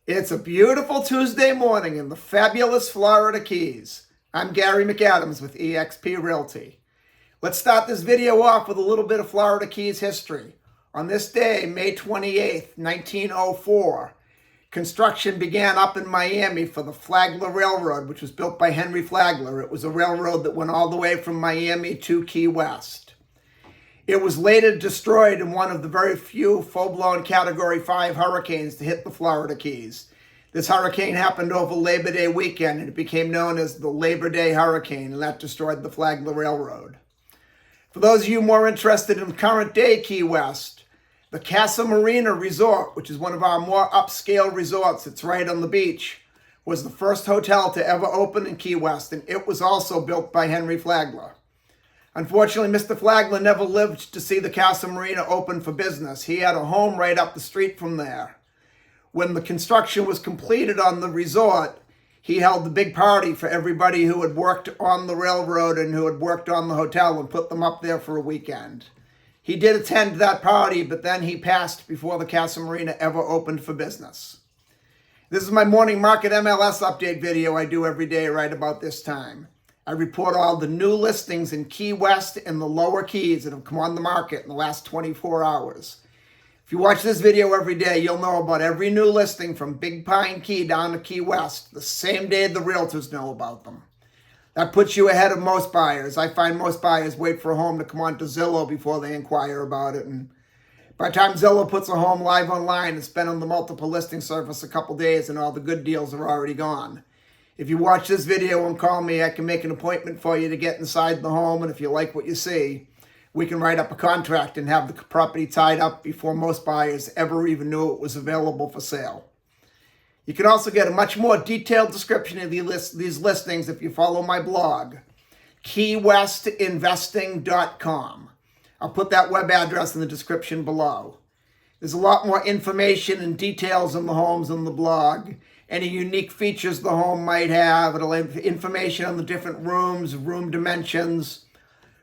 It's a beautiful Tuesday morning in the fabulous Florida Keys. I'm Gary McAdams with eXp Realty. Let's start this video off with a little bit of Florida Keys history. On this day, May 28th, 1904, construction began up in Miami for the Flagler Railroad, which was built by Henry Flagler. It was a railroad that went all the way from Miami to Key West. It was later destroyed in one of the very few full-blown Category 5 hurricanes to hit the Florida Keys. This hurricane happened over Labor Day weekend, and it became known as the Labor Day Hurricane, and that destroyed the Flagler Railroad. For those of you more interested in current-day Key West, the Casa Marina Resort, which is one of our more upscale resorts, it's right on the beach, was the first hotel to ever open in Key West, and it was also built by Henry Flagler. Unfortunately, Mr. Flagler never lived to see the Casa Marina open for business. He had a home right up the street from there. When the construction was completed on the resort, he held a big party for everybody who had worked on the railroad and who had worked on the hotel and put them up there for a weekend. He did attend that party, but then he passed before the Casa Marina ever opened for business. This is my morning market MLS update video I do every day right about this time. I report all the new listings in Key West and the lower Keys that have come on the market in the last 24 hours. If you watch this video every day, you'll know about every new listing from Big Pine Key down to Key West the same day the realtors know about them. That puts you ahead of most buyers. I find most buyers wait for a home to come onto Zillow before they inquire about it. And by the time Zillow puts a home live online, it's been on the multiple listing service a couple days and all the good deals are already gone. If you watch this video and call me, I can make an appointment for you to get inside the home, and if you like what you see, we can write up a contract and have the property tied up before most buyers ever even knew it was available for sale. You can also get a much more detailed description of these listings if you follow my blog, keywestinvesting.com. I'll put that web address in the description below. There's a lot more information and details on the homes on the blog. Any unique features the home might have. It'll have information on the different rooms, room dimensions,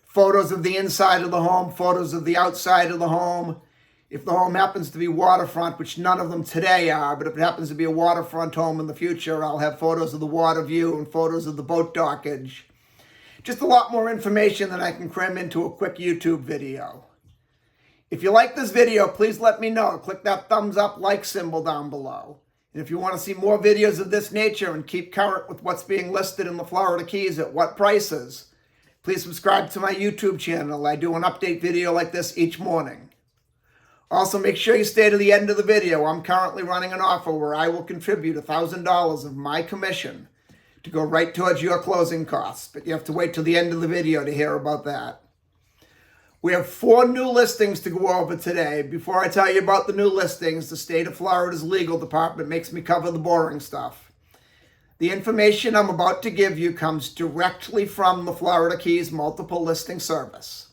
photos of the inside of the home, photos of the outside of the home. If the home happens to be waterfront, which none of them today are, but if it happens to be a waterfront home in the future, I'll have photos of the water view and photos of the boat dockage. Just a lot more information than I can cram into a quick YouTube video. If you like this video, please let me know. Click that thumbs up like symbol down below. And if you want to see more videos of this nature and keep current with what's being listed in the Florida Keys at what prices, please subscribe to my YouTube channel. I do an update video like this each morning. Also, make sure you stay to the end of the video. I'm currently running an offer where I will contribute $1,000 of my commission to go right towards your closing costs. But you have to wait till the end of the video to hear about that. We have 4 new listings to go over today. Before I tell you about the new listings, the state of Florida's legal department makes me cover the boring stuff. The information I'm about to give you comes directly from the Florida Keys multiple listing service.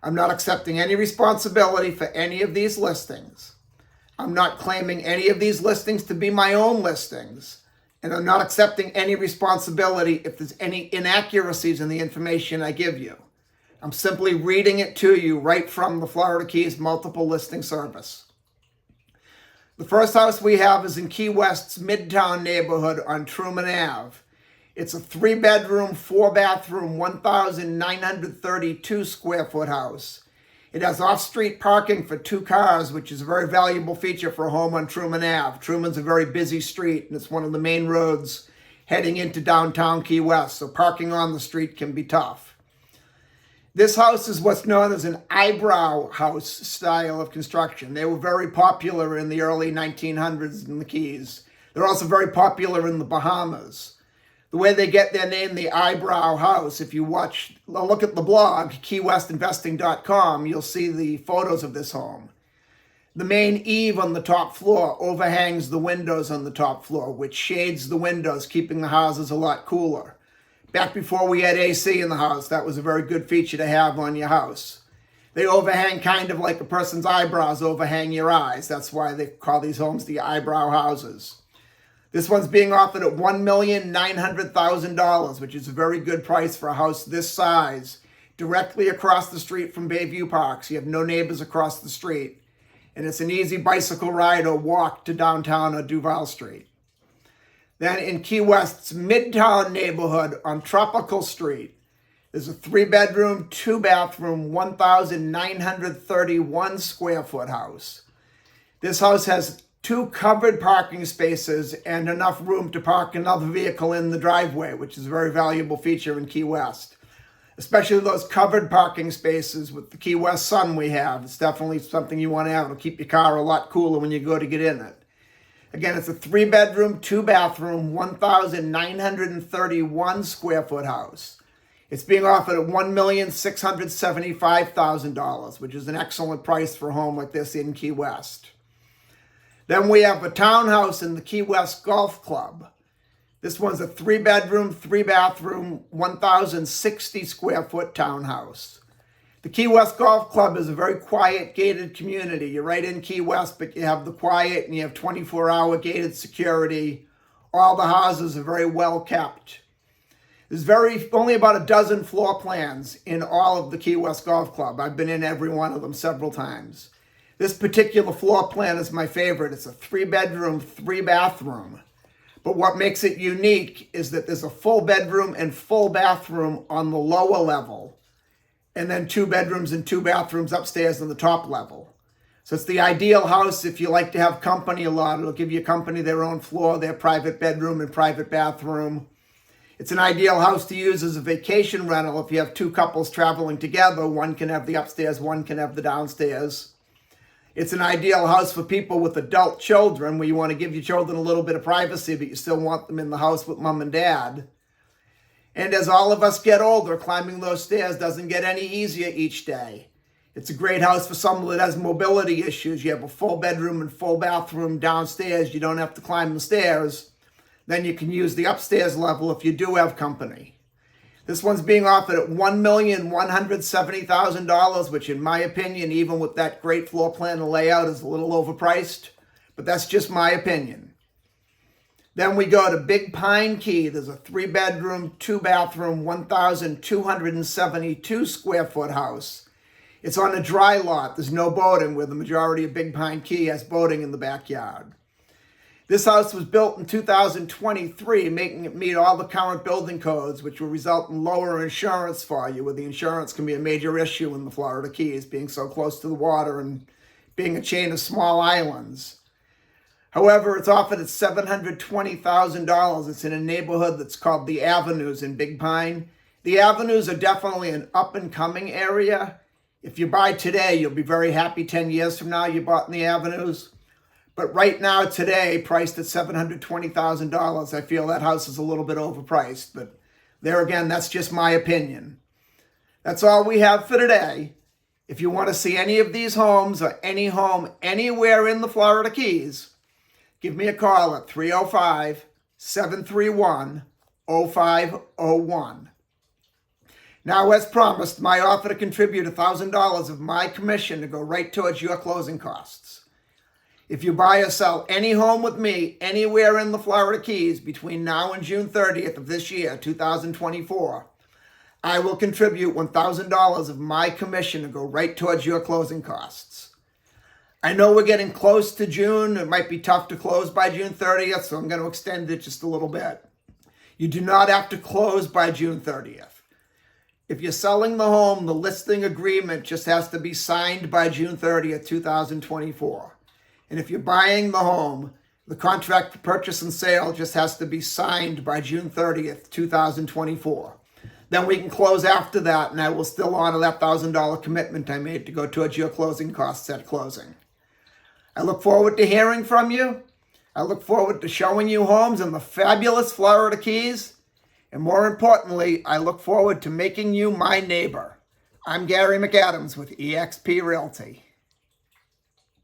I'm not accepting any responsibility for any of these listings. I'm not claiming any of these listings to be my own listings. And I'm not accepting any responsibility if there's any inaccuracies in the information I give you. I'm simply reading it to you right from the Florida Keys multiple listing service. The first house we have is in Key West's Midtown neighborhood on Truman Ave. It's a 3-bedroom, 4-bathroom, 1,932 square foot house. It has off-street parking for 2 cars, which is a very valuable feature for a home on Truman Ave. Truman's a very busy street, and it's one of the main roads heading into downtown Key West, so parking on the street can be tough. This house is what's known as an eyebrow house style of construction. They were very popular in the early 1900s in the Keys. They're also very popular in the Bahamas. The way they get their name, the eyebrow house, if you look at the blog, keywestinvesting.com, you'll see the photos of this home. The main eave on the top floor overhangs the windows on the top floor, which shades the windows, keeping the houses a lot cooler. Back before we had AC in the house, that was a very good feature to have on your house. They overhang kind of like a person's eyebrows overhang your eyes. That's why they call these homes the eyebrow houses. This one's being offered at $1,900,000, which is a very good price for a house this size, directly across the street from Bayview Park. So you have no neighbors across the street. and it's an easy bicycle ride or walk to downtown or Duval Street. Then in Key West's Midtown neighborhood on Tropical Street, there's a 3-bedroom, 2-bathroom, 1,931 square foot house. This house has 2 covered parking spaces and enough room to park another vehicle in the driveway, which is a very valuable feature in Key West. Especially those covered parking spaces with the Key West sun we have. It's definitely something you want to have. It'll keep your car a lot cooler when you go to get in it. Again, it's a 3-bedroom, 2-bathroom, 1,931 square foot house. It's being offered at $1,675,000, which is an excellent price for a home like this in Key West. Then we have a townhouse in the Key West Golf Club. This one's a 3-bedroom, 3-bathroom, 1,060 square foot townhouse. The Key West Golf Club is a very quiet, gated community. You're right in Key West, but you have the quiet and you have 24-hour gated security. All the houses are very well kept. There's only about a dozen floor plans in all of the Key West Golf Club. I've been in every one of them several times. This particular floor plan is my favorite. It's a 3-bedroom, 3-bathroom. But what makes it unique is that there's a full bedroom and full bathroom on the lower level, and then 2 bedrooms and 2 bathrooms upstairs on the top level. So it's the ideal house if you like to have company a lot. It'll give your company their own floor, their private bedroom and private bathroom. It's an ideal house to use as a vacation rental if you have 2 couples traveling together. One can have the upstairs, one can have the downstairs. It's an ideal house for people with adult children where you want to give your children a little bit of privacy, but you still want them in the house with mom and dad. And as all of us get older, climbing those stairs doesn't get any easier each day. It's a great house for someone that has mobility issues. You have a full bedroom and full bathroom downstairs. You don't have to climb the stairs. Then you can use the upstairs level if you do have company. This one's being offered at $1,170,000, which in my opinion, even with that great floor plan and layout, is a little overpriced. But that's just my opinion. Then we go to Big Pine Key. There's a 3-bedroom, 2-bathroom, 1,272 square foot house. It's on a dry lot. There's no boating, where the majority of Big Pine Key has boating in the backyard. This house was built in 2023, making it meet all the current building codes, which will result in lower insurance for you, where the insurance can be a major issue in the Florida Keys, being so close to the water and being a chain of small islands. However, it's offered at $720,000. It's in a neighborhood that's called the Avenues in Big Pine. The Avenues are definitely an up-and-coming area. If you buy today, you'll be very happy 10 years from now you bought in the Avenues. But right now, today, priced at $720,000, I feel that house is a little bit overpriced. But there again, that's just my opinion. That's all we have for today. If you want to see any of these homes or any home anywhere in the Florida Keys, give me a call at 305-731-0501. Now, as promised, my offer to contribute $1,000 of my commission to go right towards your closing costs. If you buy or sell any home with me anywhere in the Florida Keys between now and June 30th of this year, 2024, I will contribute $1,000 of my commission to go right towards your closing costs. I know we're getting close to June. It might be tough to close by June 30th, so I'm going to extend it just a little bit. You do not have to close by June 30th. If you're selling the home, the listing agreement just has to be signed by June 30th, 2024. And if you're buying the home, the contract for purchase and sale just has to be signed by June 30th, 2024. Then we can close after that, and I will still honor that $1,000 commitment I made to go towards your closing costs at closing. I look forward to hearing from you. I look forward to showing you homes in the fabulous Florida Keys. And more importantly, I look forward to making you my neighbor. I'm Gary McAdams with eXp Realty.